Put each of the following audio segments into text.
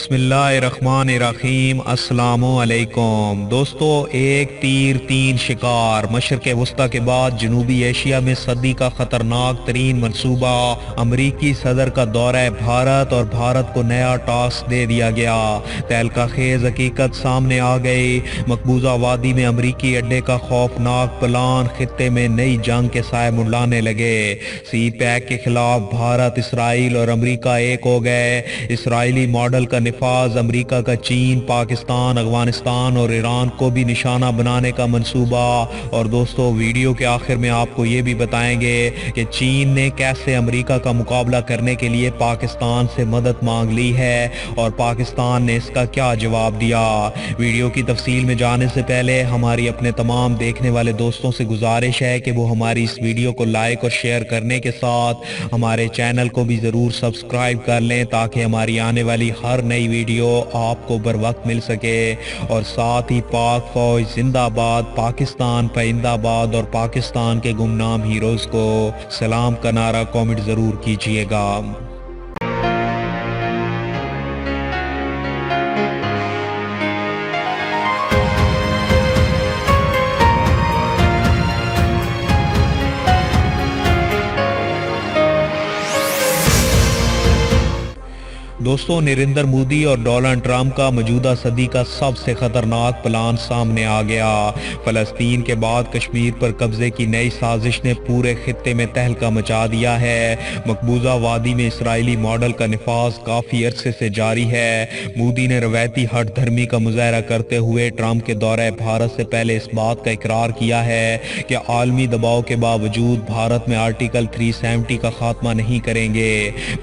बिस्मिल्लाहिर्रहमानिर्रहीम। अस्सलामु अलैकुम दोस्तों, एक तीर तीन शिकार। मशरक़ वस्ता के बाद जनूबी एशिया में सदी का ख़तरनाक तरीन मनसूबा, अमरीकी सदर का दौरा भारत और भारत को नया टास्क दे दिया गया। तहलका खेज हकीकत सामने आ गई। मकबूजा वादी में अमरीकी अड्डे का खौफनाक प्लान खित्ते में नई जंग के साए मुंडाने लगे। सी पैक के खिलाफ भारत, इसराइल और अमरीका एक हो गए। इसराइली मॉडल का निफाज, अमरीका का चीन, पाकिस्तान, अफगानिस्तान और ईरान को भी निशाना बनाने का मंसूबा। और दोस्तों, वीडियो के आखिर में आपको ये भी बताएंगे कि चीन ने कैसे अमरीका का मुकाबला करने के लिए पाकिस्तान से मदद मांग ली है और पाकिस्तान ने इसका क्या जवाब दिया। वीडियो की तफसील में जाने से पहले हमारी अपने तमाम देखने वाले दोस्तों से गुजारिश है कि वो हमारी इस वीडियो को लाइक और शेयर करने के साथ हमारे चैनल को भी ज़रूर सब्सक्राइब कर लें, ताकि हमारी आने वाली हर नई वीडियो आपको बर वक्त मिल सके। और साथ ही पाक फौज जिंदाबाद, पाकिस्तान पाइंदाबाद और पाकिस्तान के गुमनाम हीरोज़ को सलाम का नारा कमेंट ज़रूर कीजिएगा। दोस्तों, नरेंद्र मोदी और डोनाल्ड ट्रंप का मौजूदा सदी का सबसे खतरनाक प्लान सामने आ गया। फ़लस्तीन के बाद कश्मीर पर कब्जे की नई साजिश ने पूरे खित्ते में तहलका मचा दिया है। मकबूजा वादी में इसराइली मॉडल का निफाज काफ़ी अरसे से जारी है। मोदी ने रवायती हट धर्मी का मुजाहरा करते हुए ट्रंप के दौरे भारत से पहले इस बात का इकरार किया है कि आलमी दबाव के बावजूद भारत में आर्टिकल 370 का खात्मा नहीं करेंगे।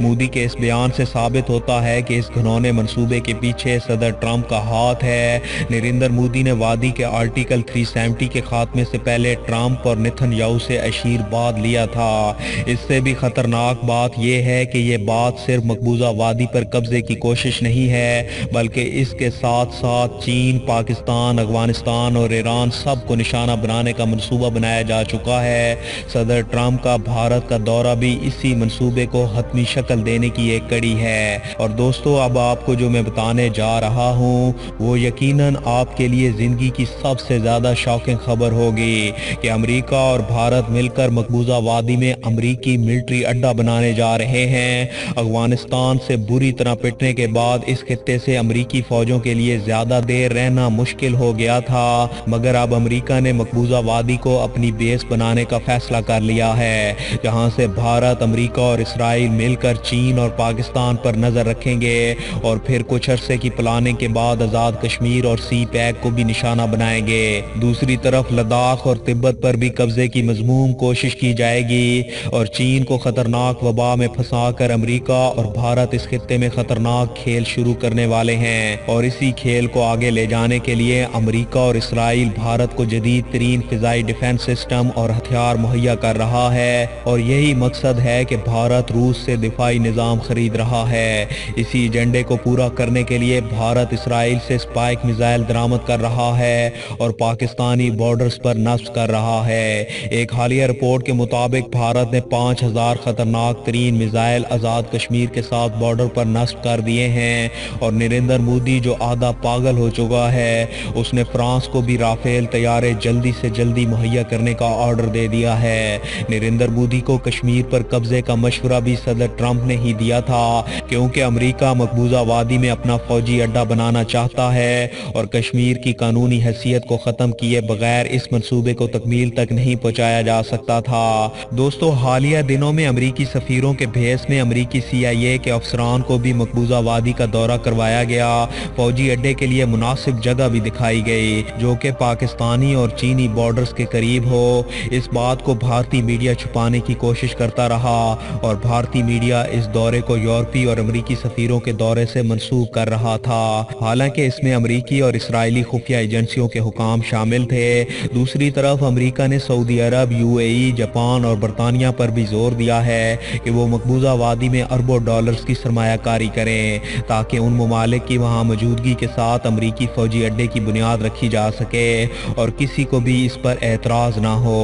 मोदी के इस बयान से साबित होता है कि इस घिनौने मंसूबे के पीछे सदर ट्रंप का हाथ है। नरेंद्र मोदी ने वादी के आर्टिकल 370 के खात्मे से पहले ट्रंप और नेतन्याहू से आशीर्वाद लिया था। इससे भी खतरनाक बात यह है कि यह बात सिर्फ मकबूजा वादी पर कब्जे की कोशिश नहीं है, बल्कि इसके साथ साथ चीन, पाकिस्तान, अफगानिस्तान और ईरान सब को निशाना बनाने का मंसूबा बनाया जा चुका है। सदर ट्रंप का भारत का दौरा भी इसी मंसूबे को हतमी शक्ल देने की एक कड़ी है। और दोस्तों, अब आपको जो मैं बताने जा रहा हूँ वो यकीनन आपके लिए ज़िंदगी की सबसे ज़्यादा शॉकिंग खबर होगी कि अमेरिका और भारत मिलकर मकबूजा वादी में अमेरिकी मिलिट्री अड्डा बनाने जा रहे हैं। अफगानिस्तान से बुरी तरह पिटने के बाद इस खित्ते से अमेरिकी फ़ौजों के लिए ज़्यादा देर रहना मुश्किल हो गया था, मगर अब अमेरिका ने मकबूजा वादी को अपनी बेस बनाने का फैसला कर लिया है, जहाँ से भारत, अमेरिका और इसराइल मिलकर चीन और पाकिस्तान पर नज़र रखेंगे और फिर कुछ अरसे की प्लानिंग के बाद आज़ाद कश्मीर और सी पैक को भी निशाना बनाएंगे। दूसरी तरफ लद्दाख और तिब्बत पर भी कब्जे की मजमूम कोशिश की जाएगी और चीन को खतरनाक वबा में फंसाकर अमेरिका और भारत इस खित्ते में खतरनाक खेल शुरू करने वाले हैं। और इसी खेल को आगे ले जाने के लिए अमेरिका और इसराइल भारत को जदीद तरीन फिजाई डिफेंस सिस्टम और हथियार मुहैया कर रहा है और यही मकसद है कि भारत रूस से दिफाई निज़ाम खरीद रहा है। इसी एजेंडे को पूरा करने के लिए भारत इसराइल से स्पाइक मिसाइल दरामद कर रहा है और पाकिस्तानी बॉर्डर्स पर नस्ब कर रहा है। एक हालिया रिपोर्ट के मुताबिक भारत ने 5000 खतरनाक तरीन मिसाइल आज़ाद कश्मीर के साथ बॉर्डर पर नस्ब कर दिए हैं। और नरेंद्र मोदी, जो आधा पागल हो चुका है, उसने फ्रांस को भी राफेल तैयारे जल्दी से जल्दी मुहैया करने का ऑर्डर दे दिया है। नरेंद्र मोदी को कश्मीर पर कब्जे का मशवरा भी सदर ट्रंप ने ही दिया था, क्योंकि अमेरिका मकबूजा वादी में अपना फौजी अड्डा बनाना चाहता है और कश्मीर की कानूनी हैसियत को ख़त्म किए बगैर इस मंसूबे को तकमील तक नहीं पहुंचाया जा सकता था। दोस्तों, हालिया दिनों में अमेरिकी सफ़ीरों के भेस में अमेरिकी CIA के अफसरान को भी मकबूजा वादी का दौरा करवाया गया। फौजी अड्डे के लिए मुनासिब जगह भी दिखाई गई जो कि पाकिस्तानी और चीनी बॉर्डर्स के करीब हो। इस बात को भारतीय मीडिया छुपाने की कोशिश करता रहा और भारतीय मीडिया इस दौरे को यूरोपीय और अमेरिकी सफीरों के दौरे से मंसूब कर रहा था। हालांकि इसमें अमेरिकी और इसराइली खुफिया एजेंसियों के हुकाम शामिल थे। दूसरी तरफ अमेरिका ने सऊदी अरब, UAE, जापान और बरतानिया पर भी जोर दिया है कि वो मकबूजा वादी में अरबों डॉलर्स की सरमायाकारी करें, ताकि उन ममालिक की वहाँ मौजूदगी के साथ अमेरिकी फौजी अड्डे की बुनियाद रखी जा सके और किसी को भी इस पर एतराज़ ना हो।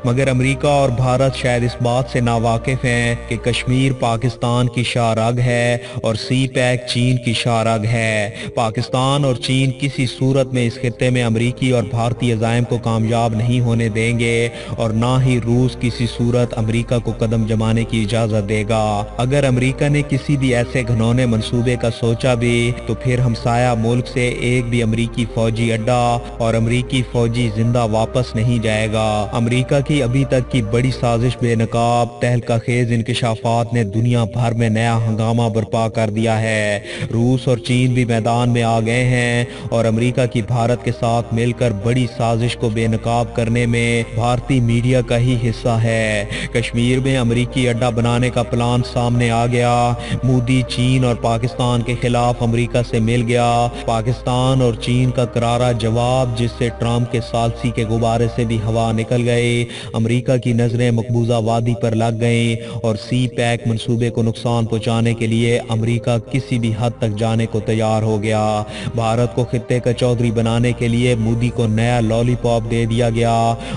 मगर अमेरिका और भारत शायद इस बात से नावाकिफ हैं कि कश्मीर पाकिस्तान की शाहरग है और सी पैक चीन की शाहराग है। पाकिस्तान और चीन किसी सूरत में इस खित्ते में अमरीकी और भारतीय अज़ाइम को कामयाब नहीं होने देंगे और ना ही रूस किसी सूरत अमरीका को कदम जमाने की इजाज़त देगा। अगर अमरीका ने किसी भी ऐसे घिनौने मंसूबे का सोचा भी तो फिर हमसाया मुल्क से एक भी अमरीकी फौजी अड्डा और अमरीकी फौजी जिंदा वापस नहीं जाएगा। अमरीका की अभी तक की बड़ी साजिश बेनकाब तहलका खेज इंकशाफात ने दुनिया भर में नया हंगामा बर्पा कर दिया है। रूस और चीन भी मैदान में आ गए हैं और अमरीका की भारत के साथ मिलकर बड़ी साजिश को बेनकाब करने में भारतीय मीडिया का ही हिस्सा है। कश्मीर में अमरीकी अड्डा बनाने का प्लान सामने आ गया। मोदी चीन और पाकिस्तान के खिलाफ अमरीका से मिल गया। पाकिस्तान और चीन का करारा जवाब, जिससे ट्रंप के सालसी के गुब्बारे से भी हवा निकल गई। अमरीका की नजरें मकबूजा वादी पर लग गईं और सी पैक मंसूबे को नुकसान पहुंचाने के लिए अमरीका किसी भी हद तक जाने को तैयार हो गया। भारत को खित्ते का चौधरी बनाने के लिए मोदी को नया लॉलीपॉप दे दिया गया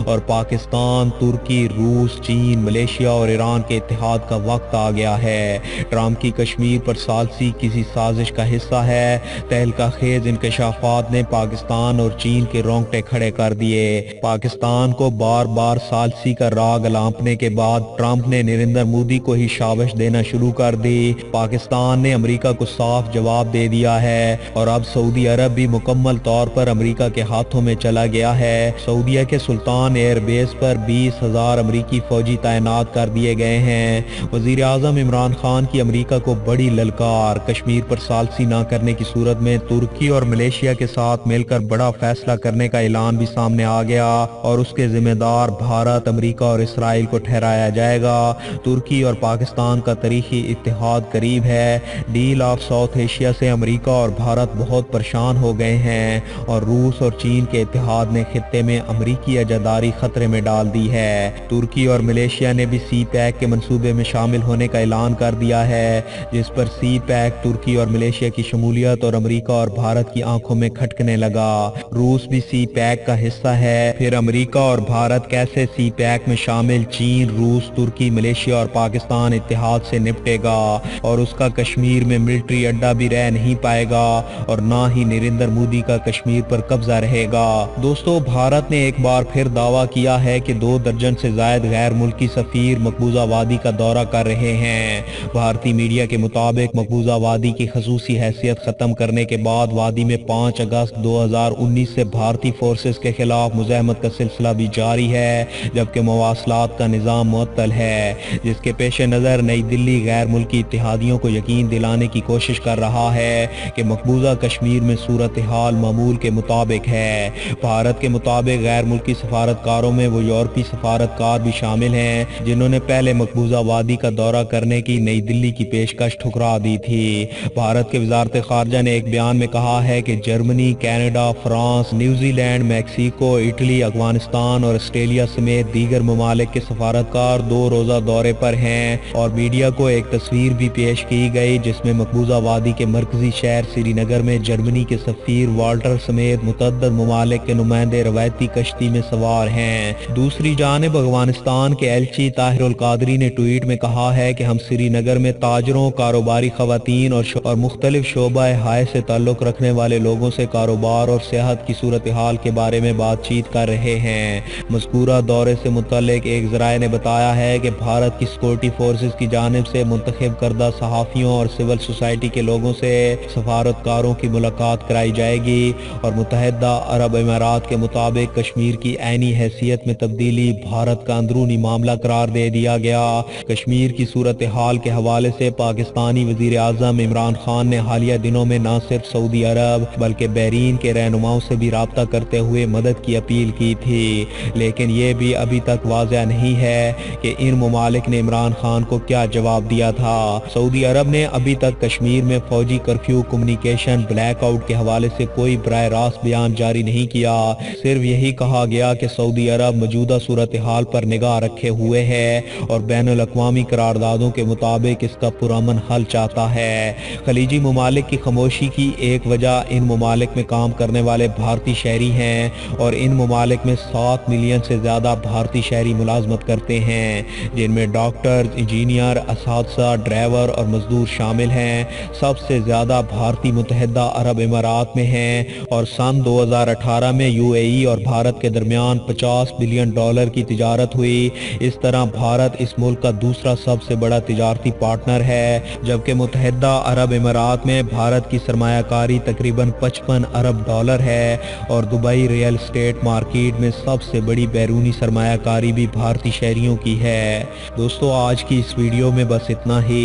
और पाकिस्तान, तुर्की, रूस, चीन, मलेशिया और ईरान के इत्तेहाद का वक्त आ गया है। ट्रंप की कश्मीर पर सालसी किसी साजिश का हिस्सा है। तहलका खेज इंकशाफात ने पाकिस्तान और चीन के रोंगटे खड़े कर दिए। पाकिस्तान को बार बार सालसी का राग अलापने के बाद ट्रंप ने नरेंद्र मोदी को ही शाबाश देना शुरू कर दी। पाकिस्तान ने अमेरिका को साफ जवाब दे दिया है और अब सऊदी अरब भी मुकम्मल तौर पर अमेरिका के हाथों में चला गया है। सऊदीया के सुल्तान एयरबेस पर 20,000 अमेरिकी फौजी तैनात कर दिए गए हैं। वजीर आजम इमरान खान की अमेरिका को बड़ी ललकार, कश्मीर पर सालसी न करने की सूरत में तुर्की और मलेशिया के साथ मिलकर बड़ा फैसला करने का ऐलान भी सामने आ गया और उसके जिम्मेदार भारत, अमेरिका और इसराइल को ठहराया जाएगा। तुर्की और पाकिस्तान का तारीखी इत्तेहाद करीब है। डील ऑफ साउथ एशिया से अमेरिका और भारत बहुत परेशान हो गए हैं और रूस और चीन के इत्तेहाद ने खित्ते में अमेरिकी अजादारी खतरे में डाल दी है। तुर्की और मलेशिया ने भी सी पैक के मंसूबे में शामिल होने का ऐलान कर दिया है, जिस पर सी पैक, तुर्की और मलेशिया की शमूलियत और अमेरिका और भारत की आंखों में खटकने लगा। रूस भी सी पैक का हिस्सा है। फिर अमेरिका और भारत कैसे सी पैक में शामिल चीन, रूस, तुर्की, मलेशिया और पाकिस्तान इत्तेहाद से निपटेगा और उसका कश्मीर में मिलिट्री अड्डा भी रह नहीं पाएगा और ना ही नरेंद्र मोदी का कश्मीर पर कब्जा रहेगा। दोस्तों, भारत ने एक बार फिर दावा किया है कि 2 दर्जन से ज्यादा गैर मुल्की सफीर मकबूजा वादी का दौरा कर रहे हैं। भारतीय मीडिया के मुताबिक मकबूजा वादी की खसूसी हैसियत खत्म करने के बाद वादी में 5 अगस्त 2019 से भारतीय फोर्सेस के खिलाफ मुज़ाहमत का सिलसिला भी जारी है, जबकि मवासलात का निज़ाम मुअत्तल है, जिसके पेश नज़र नई दिल्ली गैर मुल्की इत्तेहादियों को यकीन दिलाने की कोशिश कर रहा है कि मकबूजा कश्मीर में सूरत हाल मामूल के मुताबिक है। भारत के मुताबिक गैर मुल्की सफारतकारों में वो यूरोपीय सफारतकार भी शामिल हैं जिन्होंने पहले मकबूजा वादी का दौरा करने की नई दिल्ली की पेशकश ठुकरा दी थी। भारत के वजारत खारजा ने एक बयान में कहा है कि Germany, Canada, France, New Zealand, Mexico, Italy, Afghanistan और ऑस्ट्रेलिया समेत दीगर ममालिक के सफारतकार 2 रोज़ा दौरे पर हैं और मीडिया को एक तस्वीर भी पेश की गई जिसमें मकबूजा वादी के मरकजी शहर श्रीनगर में जर्मनी के सफीर वाल्टर समेत मुतअद्दिद ममालिक के नुमाइंदे रवायती कश्ती में सवार हैं। दूसरी जानिब अफगानिस्तान के एलची ताहिरुल कादरी ने ट्वीट में कहा है कि हम श्रीनगर में ताजरों, कारोबारी खवातीन और मुख्तलिफ शोबा हाय से ताल्लुक रखने वाले लोगों से कारोबार और सेहत की सूरत हाल के बारे में बातचीत कर रहे हैं। मज़कूरा दौरे से मुतल्लिक एक ज़राए ने बताया है कि भारत की सिक्योरिटी फोर्सेस की जानिब से मुंतखब करदा सहाफ़ियों और सिविल सोसाइटी के लोगों से सफारतकारों की मुलाकात कराई जाएगी और मुत्तहिदा अरब अमीरात के मुताबिक कश्मीर की ऐनी हैसियत में तब्दीली भारत का अंदरूनी मामला करार दे दिया गया। कश्मीर की सूरत हाल के हवाले से पाकिस्तानी वजीर आज़म इमरान खान ने हालिया दिनों में न सिर्फ सऊदी अरब बल्कि बहरीन के रहनुमाओं से भी राब्ता करते हुए मदद की अपील की थी, लेकिन ये भी अभी तक वाज़ह नहीं है कि इन ममालिक ने इमरान खान को क्या जवाब दिया था। सऊदी अरब ने अभी तक कश्मीर में फौजी कर्फ्यू, कम्युनिकेशन ब्लैकआउट के हवाले से कोई बराह रास्त बयान जारी नहीं किया। सिर्फ यही कहा गया कि सऊदी अरब मौजूदा सूरत हाल पर निगाह रखे हुए है और बैनुल अक़वामी करारदादों के मुताबिक इसका पुरअमन हल चाहता है। खलीजी ममालिक की खामोशी की एक वजह इन ममालिक में काम करने वाले भारतीय शहरी हैं और इन ममालिक में 7 मिलियन से ज़्यादा भारतीय शहरी मुलाजमत करते हैं, जिनमें डॉक्टर, इंजीनियर, असातिज़ा, ड्राइवर और मजदूर मजदूर शामिल हैं। सबसे ज़्यादा भारतीय मुत्तहिदा अरब इमारात में हैं और सन 2018 में यूएई और भारत के दरमियान 50 बिलियन डॉलर की तिजारत हुई। इस तरह भारत इस मुल्क का दूसरा सबसे बड़ा तिजारती पार्टनर है, जबकि मुत्तहिदा अरब इमारात में भारत की सरमायाकारी तकरीबन 55 अरब डॉलर है और दुबई रियल एस्टेट मार्केट में सबसे बड़ी बैरूनी सरमायाकारी भी भारतीय शहरियों की है। दोस्तों, आज की इस वीडियो में बस इतना ही।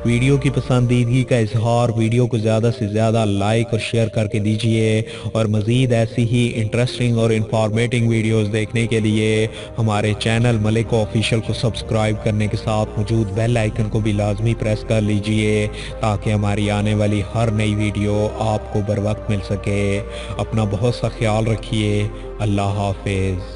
वीडियो की पसंदीदगी का इजहार, वीडियो को ज़्यादा से ज़्यादा लाइक और शेयर करके दीजिए और मज़ीद ऐसी ही इंटरेस्टिंग और इंफॉर्मेटिव वीडियोस देखने के लिए हमारे चैनल मलिक ऑफिशियल को सब्सक्राइब करने के साथ मौजूद बेल आइकन को भी लाजमी प्रेस कर लीजिए ताकि हमारी आने वाली हर नई वीडियो आपको बर वक्त मिल सके। अपना बहुत सा ख्याल रखिए। अल्लाह हाफिज़।